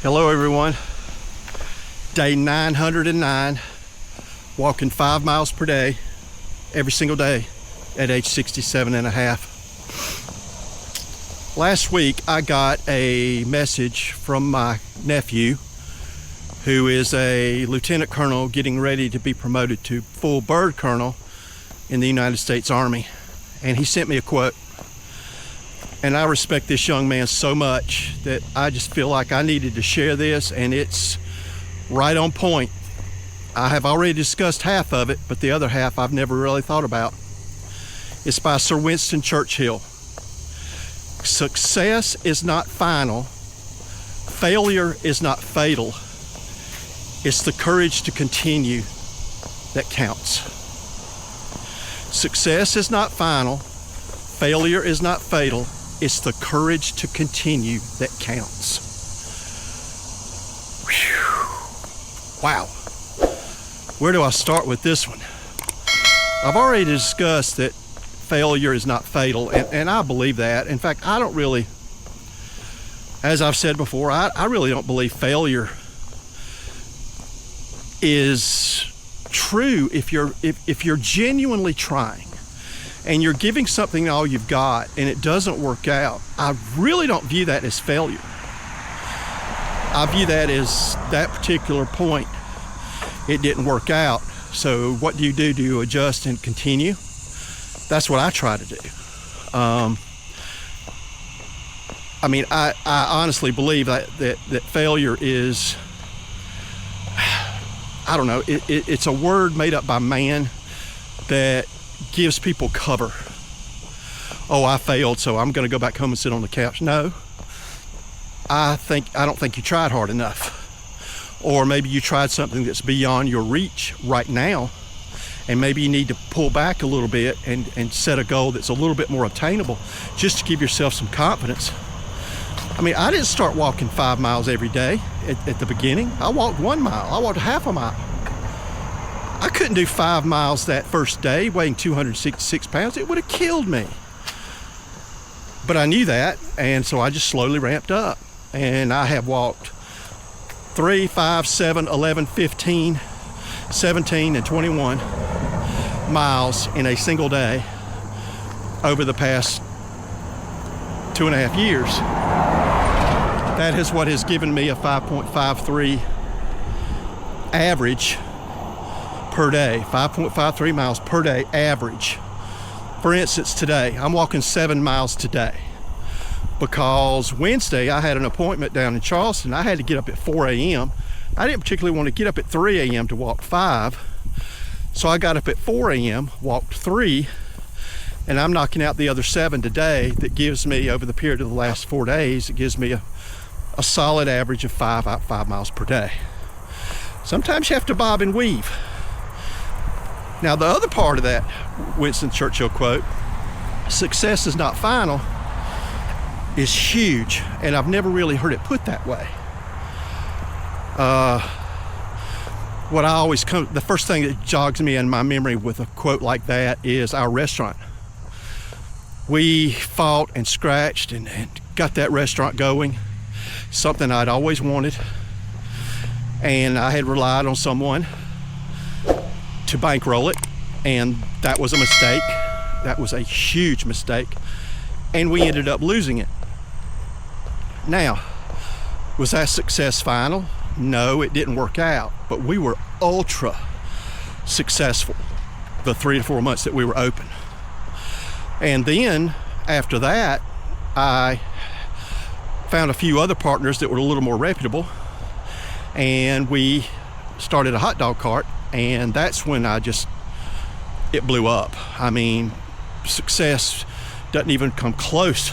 Hello everyone. Day 909, walking 5 miles per day, every single day at age 67 and a half. Last week I got a message from my nephew, who is a lieutenant colonel getting ready to be promoted to full bird colonel in the United States Army. And he sent me a quote. And I respect this young man so much that I just feel like I needed to share this, and it's right on point. I have already discussed half of it, but the other half I've never really thought about. It's by Sir Winston Churchill. Success is not final. Failure is not fatal. It's the courage to continue that counts. Success is not final. Failure is not fatal. It's the courage to continue that counts. Whew. Wow. Where do I start with this one? I've already discussed that failure is not fatal, and I believe that. In fact, I don't really, as I've said before, I really don't believe failure is true if you're genuinely trying and you're giving something all you've got and it doesn't work out. I really don't view that as failure. I view that as that particular point, it didn't work out. So what do? Do you adjust and continue? That's what I try to do. I honestly believe that failure is, I don't know, it's a word made up by man that gives people cover. Oh, I failed, so I'm going to go back home and sit on the couch. No, I don't think you tried hard enough. Or maybe you tried something that's beyond your reach right now, and maybe you need to pull back a little bit and set a goal that's a little bit more obtainable, just to give yourself some confidence. I mean, I didn't start walking 5 miles every day at the beginning. I walked 1 mile. I walked half a mile. I couldn't do 5 miles that first day weighing 266 pounds. It would have killed me. But I knew that, and so I just slowly ramped up. And I have walked 3, 5, 7, 11, 15, 17, and 21 miles in a single day over the past 2.5 years. That is what has given me a 5.53 average per day, 5.53 miles per day average. For instance, today, I'm walking 7 miles today because Wednesday I had an appointment down in Charleston. I had to get up at 4 a.m. I didn't particularly want to get up at 3 a.m. to walk 5. So I got up at 4 a.m., walked 3, and I'm knocking out the other 7 today. That gives me, over the period of the last 4 days, it gives me a solid average of 5 miles per day. Sometimes you have to bob and weave. Now, the other part of that Winston Churchill quote, success is not final, is huge, and I've never really heard it put that way. The first thing that jogs me in my memory with a quote like that is our restaurant. We fought and scratched and got that restaurant going, something I'd always wanted, and I had relied on someone to bankroll it, and that was a mistake. That was a huge mistake, and we ended up losing it. Now, was that success final? No, it didn't work out, but we were ultra successful the 3 to 4 months that we were open. And then after that, I found a few other partners that were a little more reputable, and we started a hot dog cart, and that's when it blew up. I mean, success doesn't even come close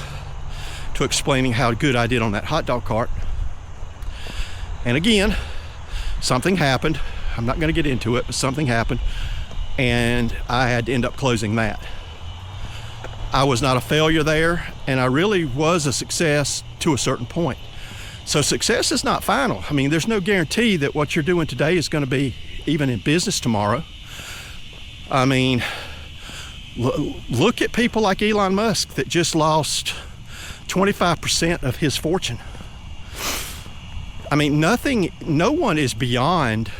to explaining how good I did on that hot dog cart. And again, something happened. I'm not going to get into it, but something happened, and I had to end up closing that. I was not a failure there, and I really was a success to a certain point. So success is not final. I mean, there's no guarantee that what you're doing today is going to be even in business tomorrow. I mean, look at people like Elon Musk that just lost 25% of his fortune. I mean, no one is beyond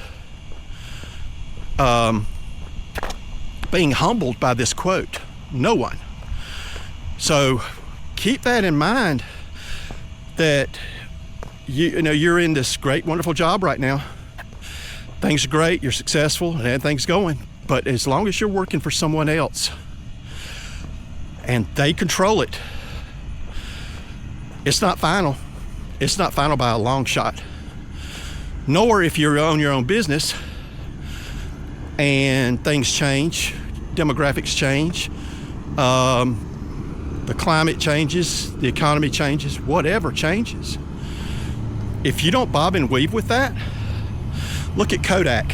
being humbled by this quote. No one. So keep that in mind, that you know you're in this great, wonderful job right now. Things are great, you're successful, and everything's going. But as long as you're working for someone else and they control it, it's not final. It's not final by a long shot. Nor if you own your own business and things change, demographics change, the climate changes, the economy changes, whatever changes. If you don't bob and weave with that, look at Kodak.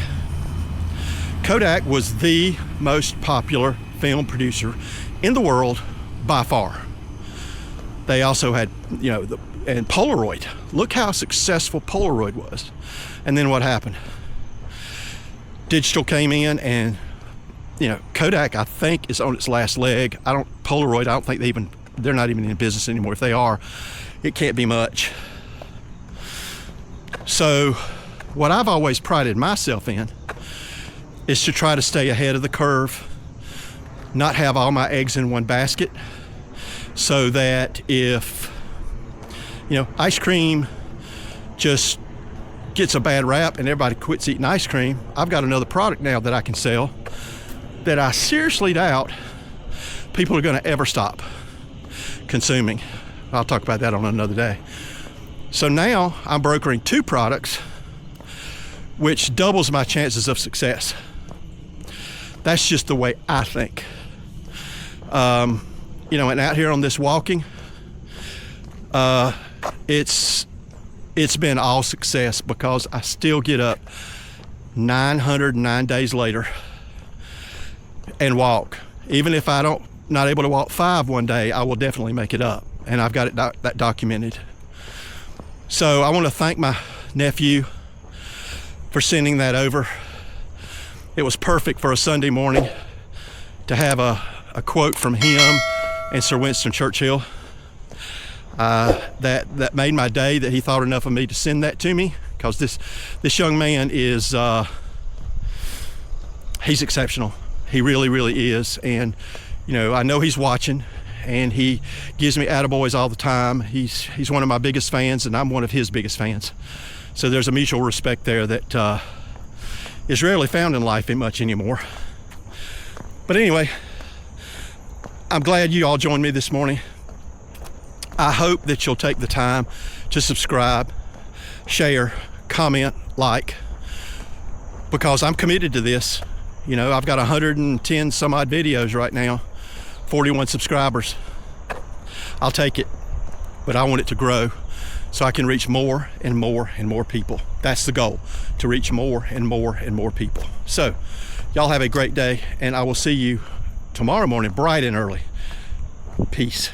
Kodak was the most popular film producer in the world by far. They also had, and Polaroid. Look how successful Polaroid was. And then what happened? Digital came in, and Kodak, I think, is on its last leg. Polaroid, I don't think they're not even in business anymore. If they are, it can't be much. So what I've always prided myself in is to try to stay ahead of the curve, not have all my eggs in one basket, so that if ice cream just gets a bad rap and everybody quits eating ice cream, I've got another product now that I can sell that I seriously doubt people are going to ever stop consuming. I'll talk about that on another day. So now I'm brokering two products, which doubles my chances of success. That's just the way I think. And out here on this walking, it's been all success, because I still get up 909 days later and walk. Even if not able to walk 5 one day, I will definitely make it up, and I've got it that documented. So I want to thank my nephew for sending that over. It was perfect for a Sunday morning to have a quote from him and Sir Winston Churchill. That made my day, that he thought enough of me to send that to me, because this young man is he's exceptional. He really, really is. And I know he's watching, and he gives me attaboys all the time. He's one of my biggest fans, and I'm one of his biggest fans. So there's a mutual respect there that is rarely found in life much anymore. But anyway, I'm glad you all joined me this morning. I hope that you'll take the time to subscribe, share, comment, like, because I'm committed to this. I've got 110 some odd videos right now, 41 subscribers. I'll take it, but I want it to grow so I can reach more and more and more people. That's the goal, to reach more and more and more people. So y'all have a great day, and I will see you tomorrow morning bright and early. Peace.